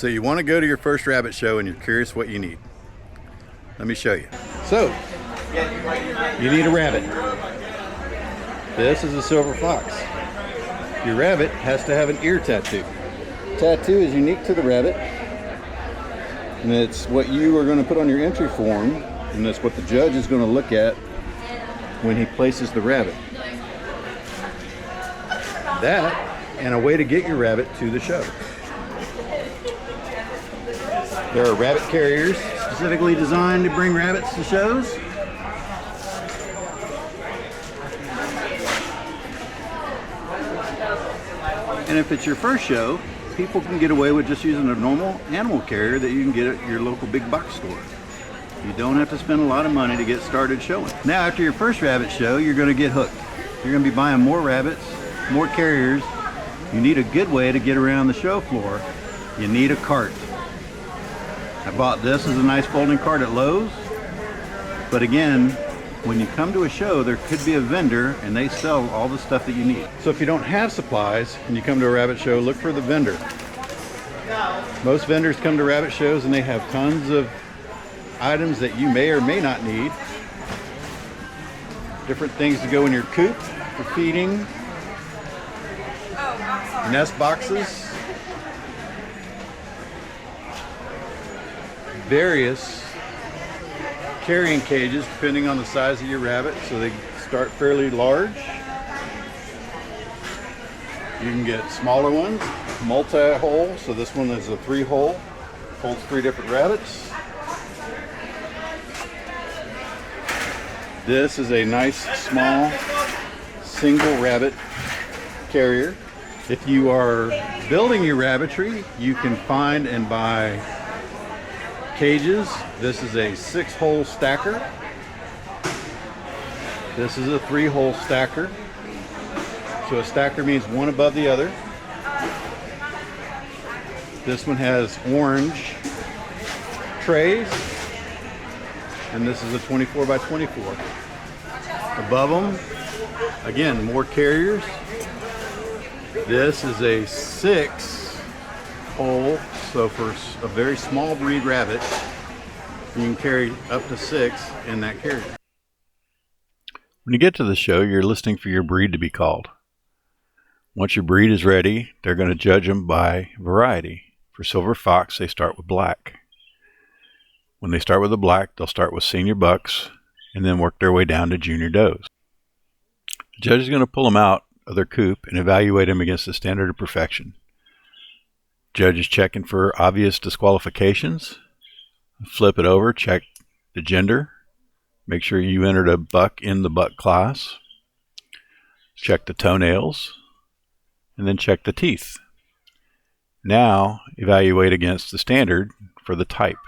So you want to go to your first rabbit show and you're curious what you need. Let me show you. So, you need a rabbit. This is a silver fox. Your rabbit has to have an ear tattoo. Tattoo is unique to the rabbit, and it's what you are going to put on your entry form, and that's what the judge is going to look at when he places the rabbit. That and a way to get your rabbit to the show. There are rabbit carriers specifically designed to bring rabbits to shows. And if it's your first show, people can get away with just using a normal animal carrier that you can get at your local big box store. You don't have to spend a lot of money to get started showing. Now, after your first rabbit show, you're going to get hooked. You're going to be buying more rabbits, more carriers. You need a good way to get around the show floor. You need a cart. I bought this as a nice folding cart at Lowe's. But again, when you come to a show, there could be a vendor and they sell all the stuff that you need. So if you don't have supplies and you come to a rabbit show, look for the vendor. Most vendors come to rabbit shows and they have tons of items that you may or may not need. Different things to go in your coop for feeding. Nest boxes. Various carrying cages depending on the size of your rabbit, so they start fairly large. You can get smaller ones, multi-hole, so this one is a 3-hole, holds 3 different rabbits. This is a nice small single rabbit carrier. If you are building your rabbitry, you can find and buy cages. This is a 6-hole stacker. This is a 3-hole stacker. So a stacker means one above the other. This one has orange trays, and this is a 24 by 24. Above them, again, more carriers. This is a 6-hole, so for a very small breed rabbit, you can carry up to 6 in that carrier. When you get to the show, you're listening for your breed to be called. Once your breed is ready, they're going to judge them by variety. For silver fox, they start with black. When they start with the black, they'll start with senior bucks and then work their way down to junior does. The judge is going to pull them out of their coop and evaluate them against the standard of perfection. Judge is checking for obvious disqualifications. Flip it over, check the gender. Make sure you entered a buck in the buck class. Check the toenails, and then check the teeth. Now evaluate against the standard for the type.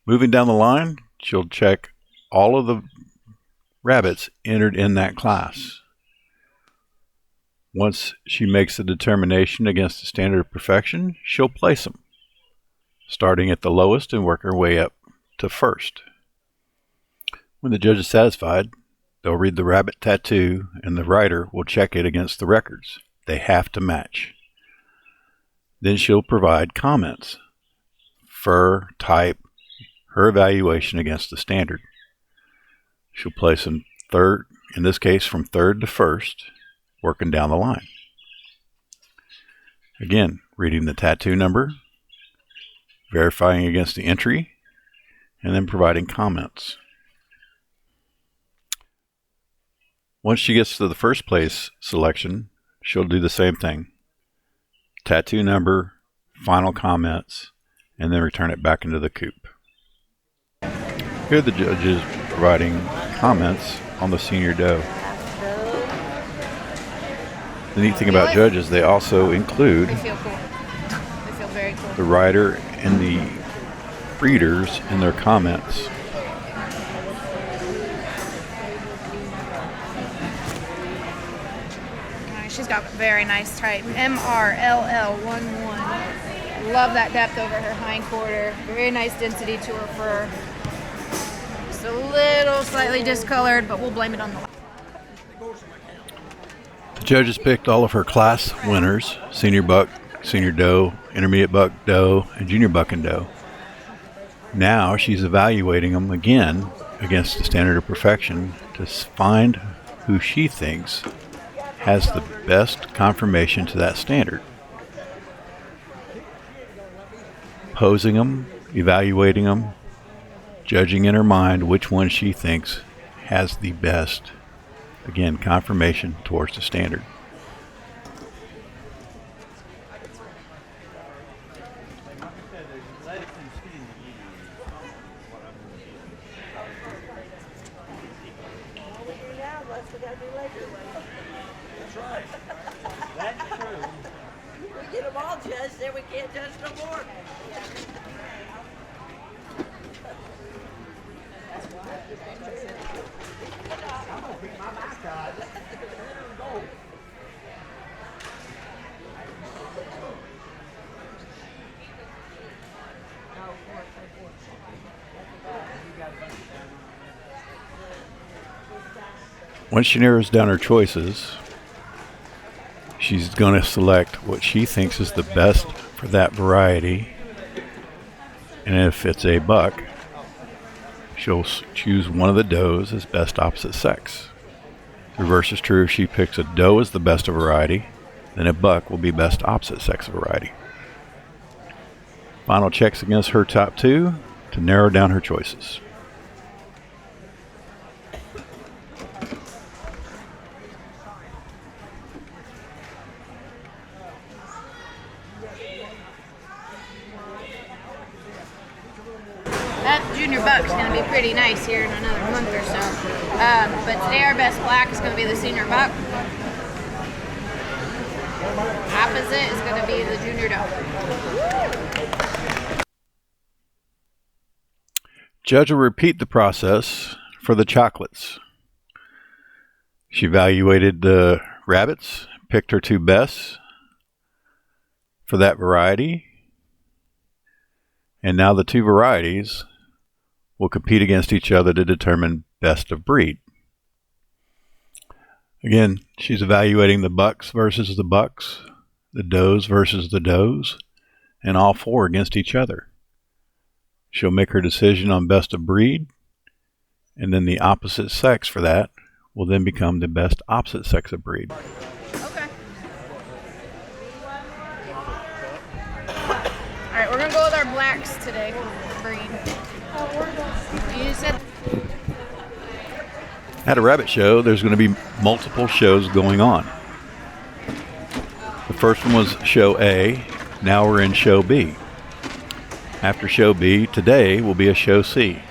Moving down the line, she'll check all of the rabbits entered in that class. Once she makes the determination against the standard of perfection, she'll place them, starting at the lowest and work her way up to first. When the judge is satisfied, they'll read the rabbit tattoo and the writer will check it against the records. They have to match. Then she'll provide comments, fur, type, her evaluation against the standard. She'll place them third, in this case from third to first, working down the line. Again, reading the tattoo number, verifying against the entry, and then providing comments. Once she gets to the first place selection, she'll do the same thing. Tattoo number, final comments, and then return it back into the coop. Here are the judges providing comments on the senior doe. The neat thing about judges, they also include They feel cool. They feel very cool. the writer and the breeders in their comments. She's got very nice type. MRLL11. Love that depth over her hind quarter. Very nice density to her fur. Just a little slightly discolored, but we'll blame it on the light. The judges picked all of her class winners, senior buck, senior doe, intermediate buck doe, and junior buck and doe. Now she's evaluating them again against the standard of perfection to find who she thinks has the best conformation to that standard. Posing them, evaluating them, judging in her mind which one she thinks has the best, again, conformation towards the standard. That's right. That's true. We get them all judged, then we can't judge no more. I'm gonna beat my mascot. Once she narrows down her choices, she's going to select what she thinks is the best for that variety. And if it's a buck, she'll choose one of the does as best opposite sex. The reverse is true. If she picks a doe as the best of variety, then a buck will be best opposite sex of variety. Final checks against her top two to narrow down her choices. That junior buck's going to be pretty nice here in another month or so. But today our best black is going to be the senior buck. Opposite is going to be the junior doe. Judge will repeat the process for the chocolates. She evaluated the rabbits, picked her two best for that variety, and now the two varieties will compete against each other to determine best of breed. Again, she's evaluating the bucks versus the bucks, the does versus the does, and all four against each other. She'll make her decision on best of breed, and then the opposite sex for that will then become the best opposite sex of breed. Okay. Alright, we're going to go with our blacks today. Breed. You said... At a rabbit show, there's going to be multiple shows going on. The first one was show A. Now we're in show B. After show B, today will be a show C.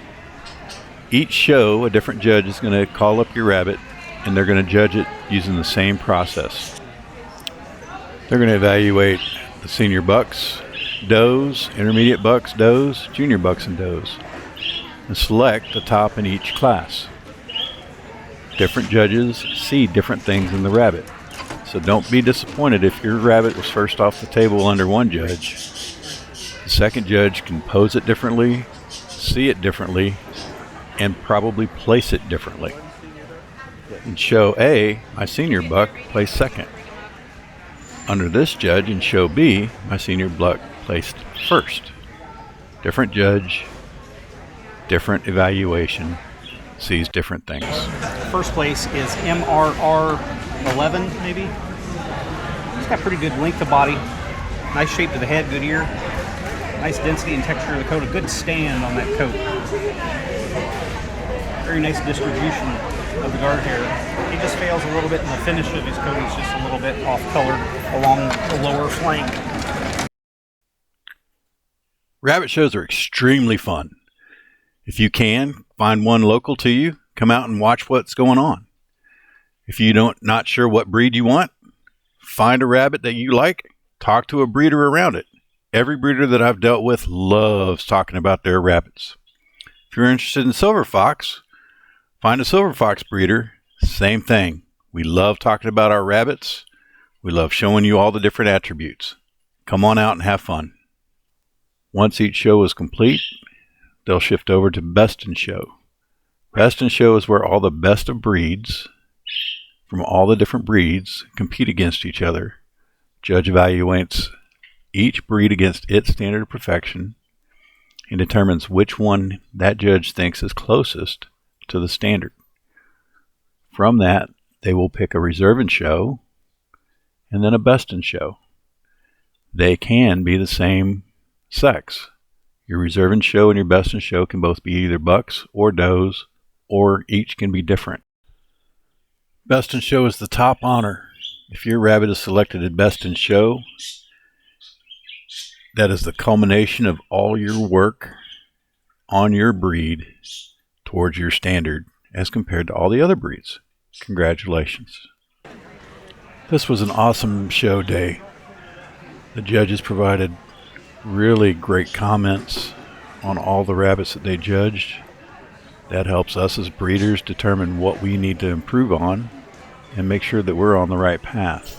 Each show, a different judge is going to call up your rabbit, and they're going to judge it using the same process. They're going to evaluate the senior bucks, does, intermediate bucks, does, junior bucks, and does, and select the top in each class. Different judges see different things in the rabbit, so don't be disappointed if your rabbit was first off the table under one judge. The second judge can pose it differently, see it differently, and probably place it differently. In show A, my senior buck placed second. Under this judge in show B, my senior buck placed first. Different judge, different evaluation, sees different things. First place is MRR 11, maybe. It's got pretty good length of body, nice shape to the head, good ear, nice density and texture of the coat, a good stand on that coat. Very nice distribution of the guard hair. He just fails a little bit in the finish of his coat. He's just a little bit off-colored along the lower flank. Rabbit shows are extremely fun. If you can, find one local to you, come out and watch what's going on. If you not sure what breed you want, find a rabbit that you like, talk to a breeder around it. Every breeder that I've dealt with loves talking about their rabbits. If you're interested in silver fox, find a silver fox breeder. Same thing. We love talking about our rabbits. We love showing you all the different attributes. Come on out and have fun. Once each show is complete, they'll shift over to Best in Show. Best in Show is where all the best of breeds from all the different breeds compete against each other. Judge evaluates each breed against its standard of perfection and determines which one that judge thinks is closest to the standard. From that, they will pick a reserve and show and then a best in show. They can be the same sex. Your reserve and show and your best in show can both be either bucks or does, or each can be different. Best in show is the top honor. If your rabbit is selected at best in show, that is the culmination of all your work on your breed towards your standard as compared to all the other breeds. Congratulations. This was an awesome show day. The judges provided really great comments on all the rabbits that they judged. That helps us as breeders determine what we need to improve on and make sure that we're on the right path.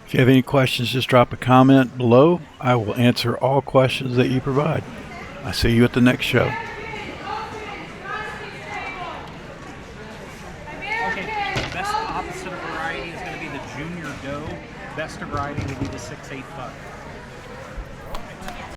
If you have any questions, just drop a comment below. I will answer all questions that you provide. I'll see you at the next show. Okay, best opposite variety is going to be the junior doe. Best variety would be the 6'8" buck.